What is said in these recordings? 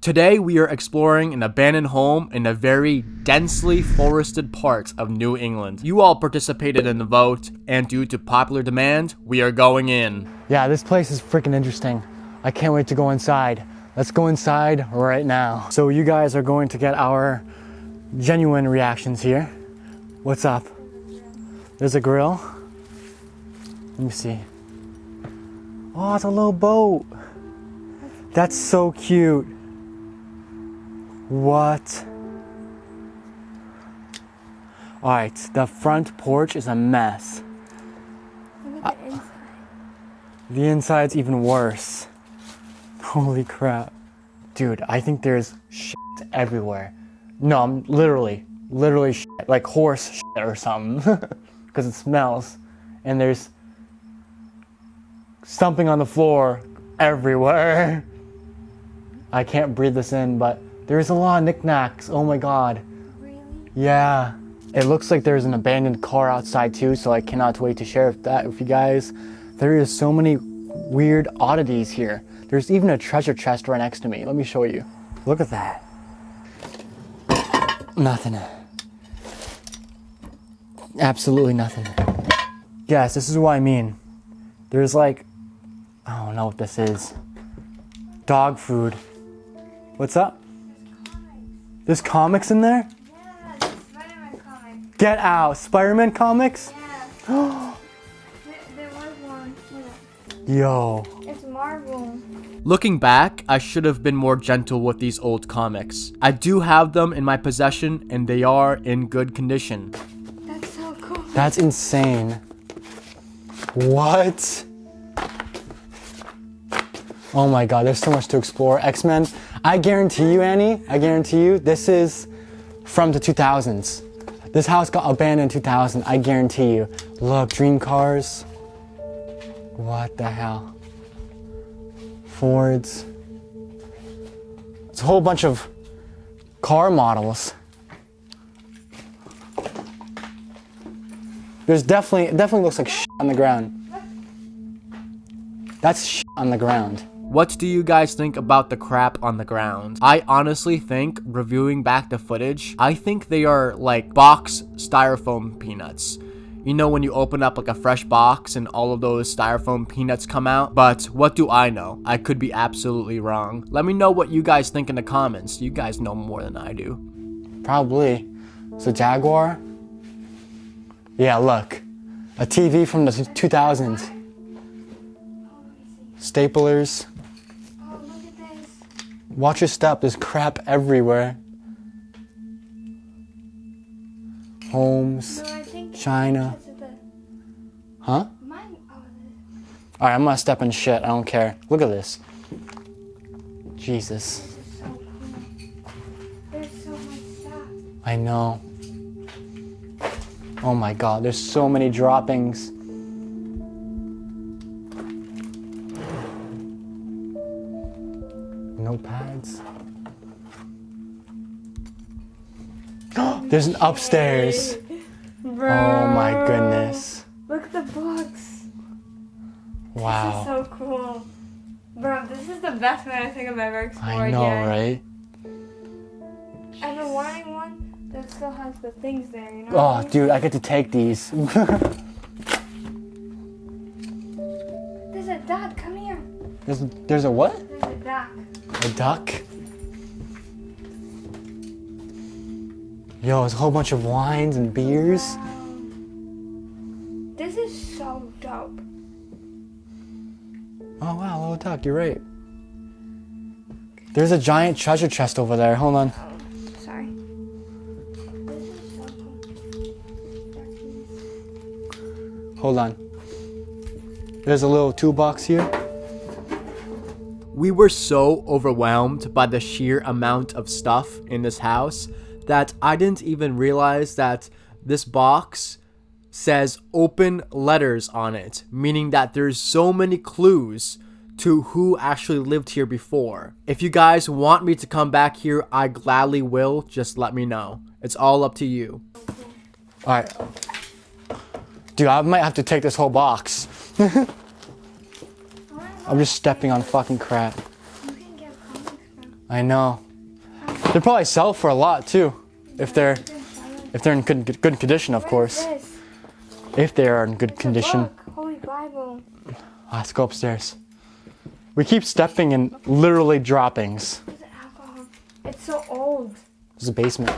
Today we are exploring an abandoned home in a very densely forested part of New England. You all participated in the vote, and due to popular demand, we are going in. Yeah, this place is freaking interesting. I can't wait to go inside. Let's go inside right now. So you guys are going to get our genuine reactions here. What's up? There's a grill. Let me see. Oh, it's a little boat. That's so cute. What? All right, the front porch is a mess. Look at the inside. The inside's even worse. Holy crap. Dude, I think there's shit everywhere. No, I'm literally shit, like horse shit or something. Because it smells. And there's something on the floor everywhere. I can't breathe this in, but there's a lot of knickknacks. Oh my god. Really? Yeah. It looks like there's an abandoned car outside too, so I cannot wait to share that with you guys. There is so many weird oddities here. There's even a treasure chest right next to me. Let me show you. Look at that. Nothing. Absolutely nothing. Yes, this is what I mean. There's like, I don't know what this is. Dog food. What's up? There's comics in there? Yeah, the Spiderman comic. Get out. Spiderman comics? Yeah. there was one. Yo. It's Marvel. Looking back, I should have been more gentle with these old comics. I do have them in my possession, and they are in good condition. That's so cool. That's insane. What? Oh my god, there's so much to explore. XMen, I guarantee you, Annie, I guarantee you, this is from the 2000s. This house got abandoned in 2000, I guarantee you. Look, dream cars. What the hell? Fords. It's a whole bunch of car models. There's it definitely looks like shit on the ground. That's shit on the ground. What do you guys think about the crap on the ground? I honestly think, reviewing back the footage, I think they are like box styrofoam peanuts. You know when you open up like a fresh box and all of those styrofoam peanuts come out? But what do I know? I could be absolutely wrong. Let me know what you guys think in the comments. You guys know more than I do. Probably. It's a Jaguar? Yeah, look. A TV from the 2000s. Staplers. Oh, look at this. Watch your step, there's crap everywhere. Homes. No, I think China. this is the Huh? mine. Oh, Alright, I'm gonna step in shit, I don't care. Look at this. Jesus. this is so cool. There's so much stuff. I know. Oh my god, there's so many droppings. Notepads. There's an upstairs. Bro. Oh my goodness. Look at the books. Wow. This is so cool. Bro, this is the best one I think I've ever explored I know, yet. right? I've been wanting one that still has the things there, you know? Oh, dude, I get to take these. There's a duck, come here. There's a what? There's a duck. A duck? Yo, there's a whole bunch of wines and beers. Wow. This is so dope. Oh wow, little duck, you're right. There's a giant treasure chest over there. Hold on. Oh, sorry. This is so cool. Hold on. There's a little toolbox here. We were so overwhelmed by the sheer amount of stuff in this house that I didn't even realize that this box says open letters on it, meaning that there's so many clues to who actually lived here before. If you guys want me to come back here, I gladly will. Just let me know. It's all up to you. Alright. Dude, I might have to take this whole box. I'm just stepping on fucking crap. You can get comics from. I know. They probably sell for a lot too, if they're in good condition, of course. What is this? If they are in good It's condition. A book. Holy Bible. Let's go upstairs. We keep stepping in literally droppings. What's alcohol? It's so old. There's a basement.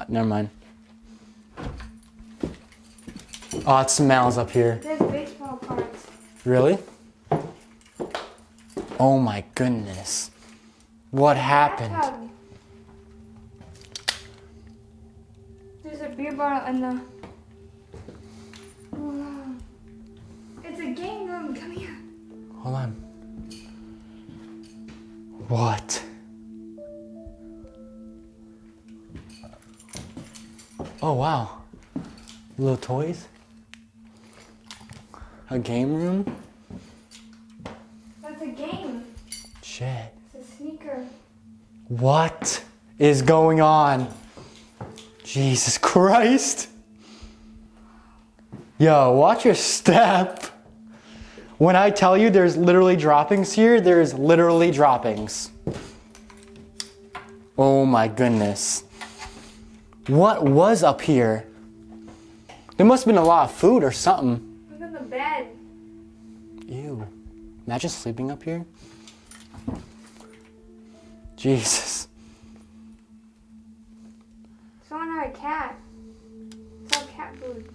Never mind. Oh, it smells up here. There's baseball cards. Really? Oh my goodness. What happened? Bathtub. There's a beer bottle in the... Oh, it's a game room. Come here. Hold on. What? Oh wow. Little toys? A game room? That's a game. Shit. It's a sneaker. What is going on? Jesus Christ. Yo, watch your step. When I tell you there's literally droppings here, there's literally droppings. Oh my goodness. What was up here? There must have been a lot of food or something. Look at the bed. Ew. Imagine sleeping up here. Jesus. Someone had a cat. It's all cat food.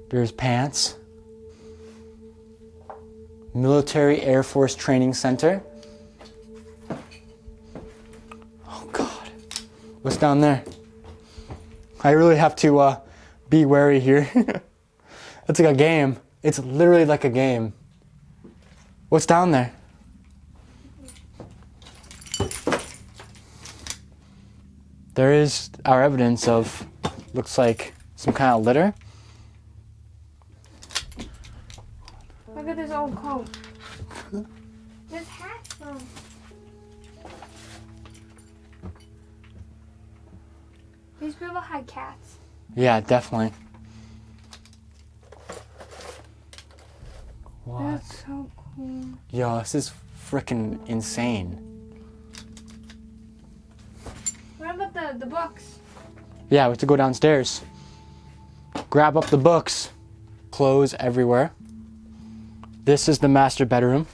There's pants. Military Air Force Training Center. Oh God. What's down there? I really have to be wary here. It's like a game. It's literally like a game. What's down there? There is our evidence of, looks like some kind of litter. Look at this old coat. This hat from. These people had cats. Yeah, definitely. What? That's so cool. Yo, this is freaking insane. What about the books? Yeah, we have to go downstairs. Grab up the books. Clothes everywhere. This is the master bedroom.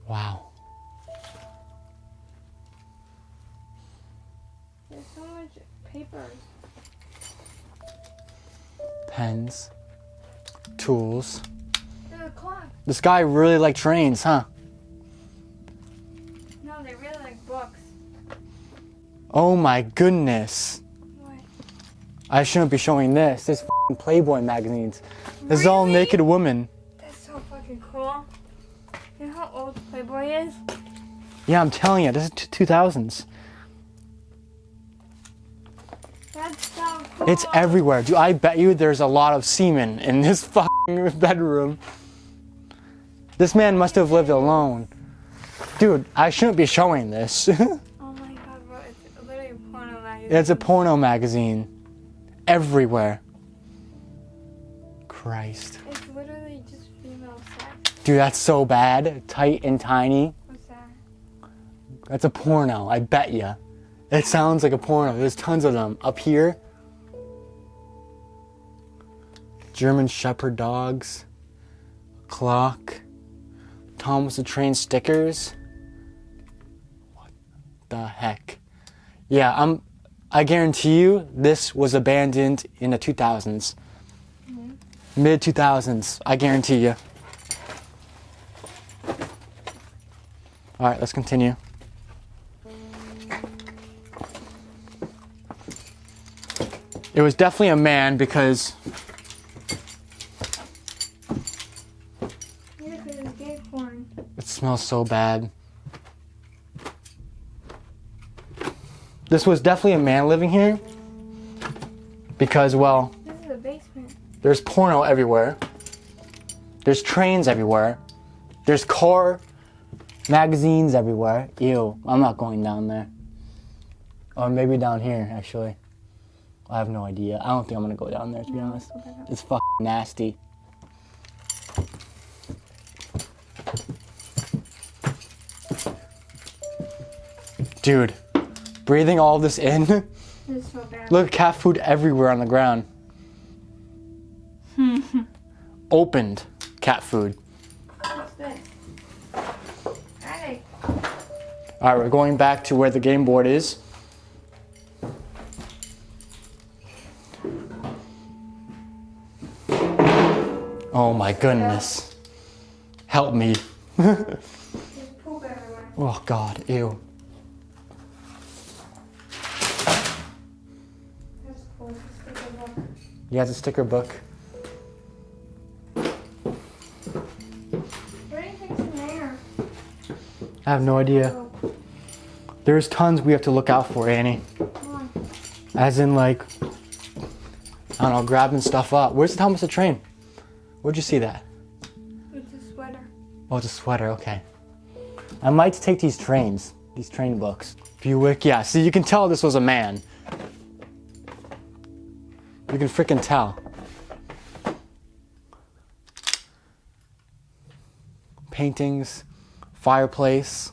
Wow. There's so much papers. Pens. Tools. There's a clock. This guy really liked trains, huh? No, they really like books. Oh my goodness. What? I shouldn't be showing this. This f***ing Playboy magazines. This is all Really? naked women. That's so fucking cool. You know how old Playboy is? Yeah, I'm telling you, this is 2000s. That's so cool. It's everywhere. Dude, I bet you there's a lot of semen in this fucking bedroom. This man must have lived alone. Dude, I shouldn't be showing this. Oh my god, bro. It's literally a porno magazine. It's a porno magazine. Everywhere. Christ. It's literally just female sex. Dude, that's so bad. Tight and tiny. What's that? That's a porno, I bet ya. It sounds like a porno. There's tons of them. Up here. German Shepherd dogs. Clock. Thomas the Train stickers. What the heck? Yeah, I guarantee you this was abandoned in the 2000s. Mid 2000s, I guarantee you. All right, let's continue. It was definitely a man because Yeah, because it's gay porn. it smells so bad. This was definitely a man living here because, well, This is a basement. there's porno everywhere. There's trains everywhere. There's car magazines everywhere. Ew, I'm not going down there. Or maybe down here, actually. I have no idea. I don't think I'm gonna go down there, to be honest. It's fucking nasty. Dude, breathing all this in. This is so bad. Look, cat food everywhere on the ground. Opened cat food. What's this? Attic. All right, we're going back to where the game board is. Oh my goodness. Help me. There's poop everywhere. Oh God, ew. That's cool. It's a sticker book. Yeah, it's a sticker book. What do you think's in there? I have no idea. Oh, There's tons we have to look out for, Annie. come on. As in like, I don't know, grabbing stuff up. Where's the Thomas the Train? Where'd you see that? It's a sweater. Oh, it's a sweater, okay. I might take these train books. Buick, yeah, see, you can tell this was a man. You can freaking tell. Paintings, fireplace.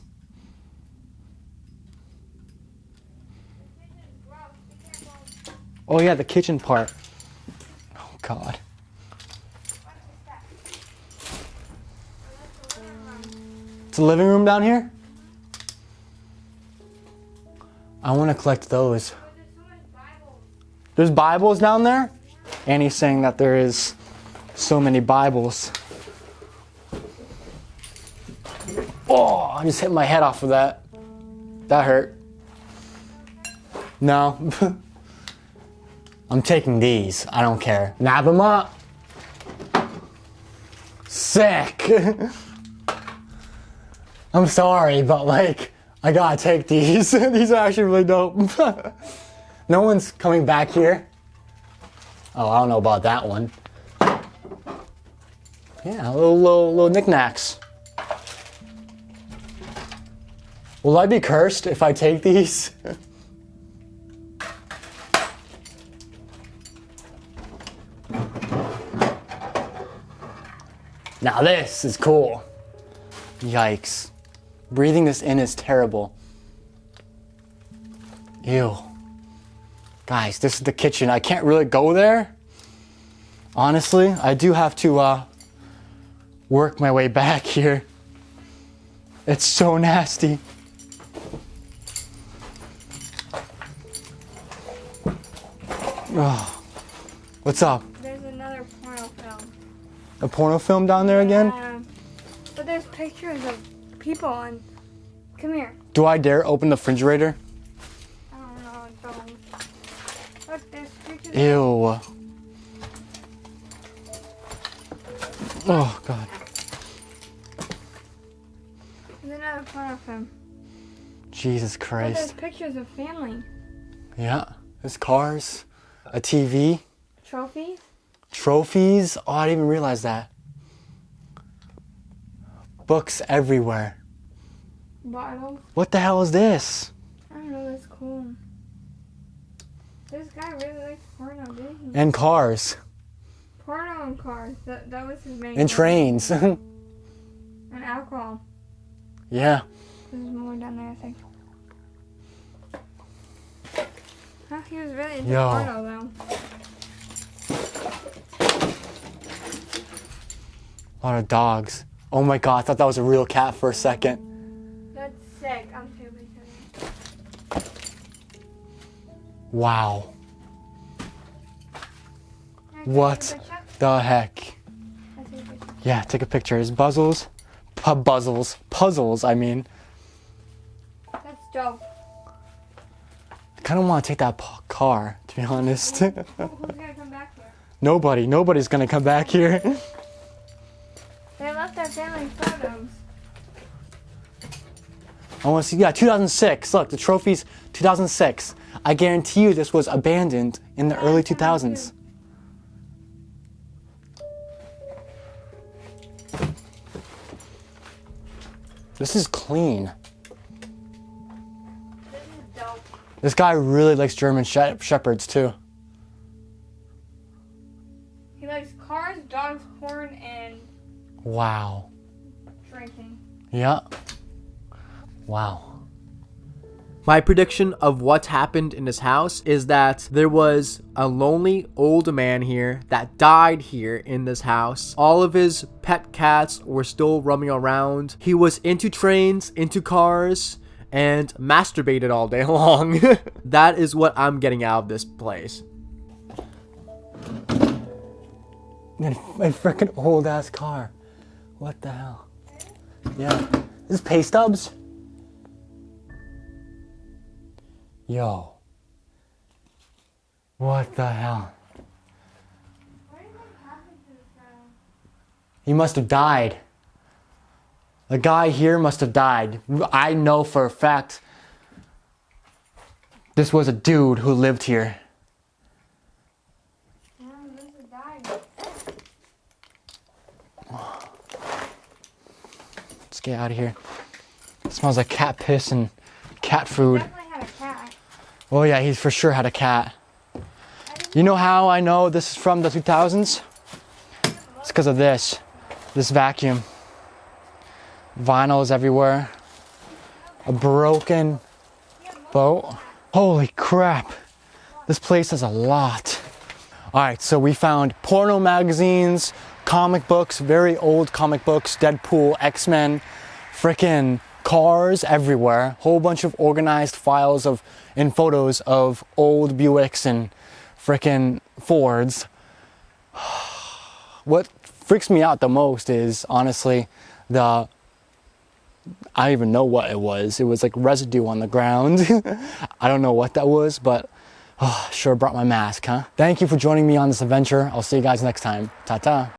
Oh yeah, the kitchen part. Oh God. It's a living room down here? I want to collect those. There's Bibles down there? Annie's saying that there is so many Bibles. Oh, I just hit my head off of that. That hurt. No. I'm taking these. I don't care. Nab them up. Sick. I'm sorry, but like, I gotta take these. These are actually really dope. No one's coming back here. Oh, I don't know about that one. Yeah, little knickknacks. Will I be cursed if I take these? Now this is cool. Yikes. Breathing this in is terrible. Ew. Guys, this is the kitchen. I can't really go there. Honestly, I do have to work my way back here. It's so nasty. Oh. What's up? There's another porno film. A porno film down there again? But there's pictures of people on. Come here. Do I dare open the refrigerator? I don't know. Don't. Look, there's pictures. Ew. Oh, God. There's another porno film. Jesus But Christ. there's pictures of family. Yeah. There's cars, a TV, Trophies. trophies. Oh, I didn't even realize that. Books everywhere. Bottles. What the hell is this? I don't know. That's cool. This guy really likes porno, didn't he? And cars. Porno and cars. That was his main. And goal. trains. And alcohol. Yeah. There's more down there, I think. Huh, he was really into Yo. porno, though. A lot of dogs. Oh my God, I thought that was a real cat for a second. That's sick. I'm too big for that. Wow. Can I take What a picture? the heck? Can I take a picture? Yeah, take a picture. It's puzzles. Puzzles, I mean. That's dope. I kind of want to take that car, to be honest. Who's gonna come back here? Nobody's gonna come back here. They left their family photos. I want to see, yeah, 2006. Look, the trophy's 2006. I guarantee you this was abandoned in the early 2000s. This is clean. This is dope. This guy really likes German shepherds too. He likes cars, dogs, porn, and Wow. drinking. Yeah. Wow. My prediction of what happened in this house is that there was a lonely old man here that died here in this house. All of his pet cats were still roaming around. He was into trains, into cars, and masturbated all day long. That is what I'm getting out of this place. My freaking old ass car. What the hell? Yeah. This is pay stubs? Yo. What the hell? He must have died. The guy here must have died. I know for a fact this was a dude who lived here. Let's get out of here. It smells like cat piss and cat food. Definitely had a cat. Oh yeah, he for sure had a cat. You know how I know this is from the 2000s? It's because of this vacuum. Vinyls everywhere. A broken boat. Holy crap. This place has a lot. All right, so we found porno magazines, comic books, very old comic books, Deadpool, X-Men, frickin' cars everywhere. Whole bunch of organized files and photos of old Buicks and frickin' Fords. What freaks me out the most is honestly I don't even know what it was. It was like residue on the ground. I don't know what that was, but sure brought my mask, huh? Thank you for joining me on this adventure. I'll see you guys next time. Ta-ta.